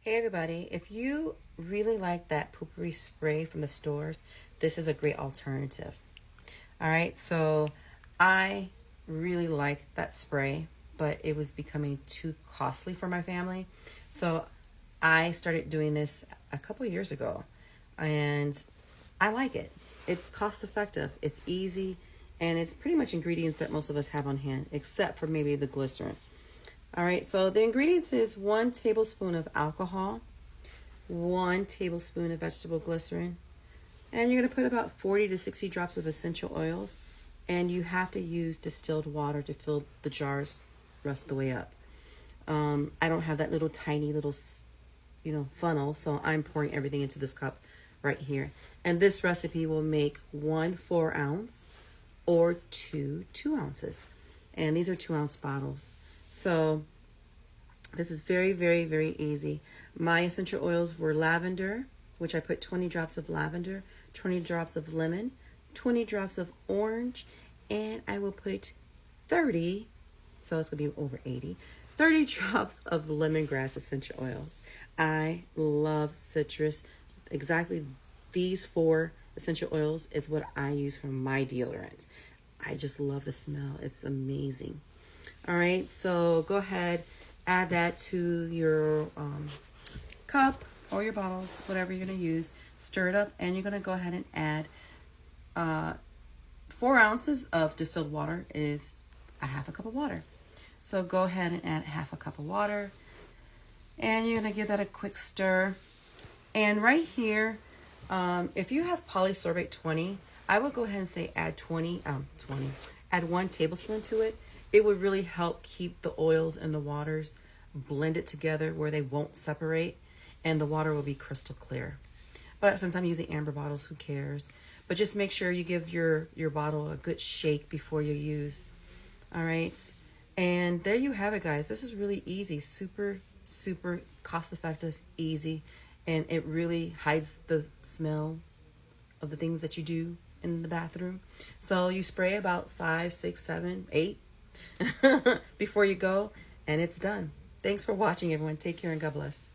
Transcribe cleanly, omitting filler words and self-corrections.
Hey everybody, if you really like that Poo Pourri Spray from the stores, this is a great alternative. Alright, so I really like that spray, but it was becoming too costly for my family. So I started doing this a couple years ago, and I like it. It's cost effective, it's easy, and it's pretty much ingredients that most of us have on hand, except for maybe the glycerin. All right, so the ingredients is 1 tablespoon of alcohol, 1 tablespoon of vegetable glycerin, and you're going to put about 40 to 60 drops of essential oils, and you have to use distilled water to fill the jars rest of the way up. I don't have that little tiny little, funnel, so I'm pouring everything into this cup right here. And this recipe will make 1 4-ounce or two 2 ounces. And these are 2-ounce bottles. So this is very, very, very easy. My essential oils were lavender, which I put 20 drops of lavender, 20 drops of lemon, 20 drops of orange, and I will put 30, so it's going to be over 80, 30 drops of lemongrass essential oils. I love citrus. Exactly these 4 essential oils is what I use for my deodorant. I just love the smell. It's amazing. All right, so go ahead, add that to your cup or your bottles, whatever you're going to use. Stir it up, and you're going to go ahead and add 4 ounces of distilled water is a half a cup of water. So go ahead and add half a cup of water, and you're going to give that a quick stir. And right here, if you have polysorbate 20, I would go ahead and say add 20, add 1 tablespoon to it. It would really help keep the oils and the waters blended together where they won't separate, and the water will be crystal clear. But since I'm using amber bottles, who cares? But just make sure you give your bottle a good shake before you use. All right. And there you have it, guys. This is really easy, super, super cost effective, easy. And it really hides the smell of the things that you do in the bathroom. So you spray about 5, 6, 7, 8 before you go, and it's done. Thanks for watching, everyone. Take care and God bless.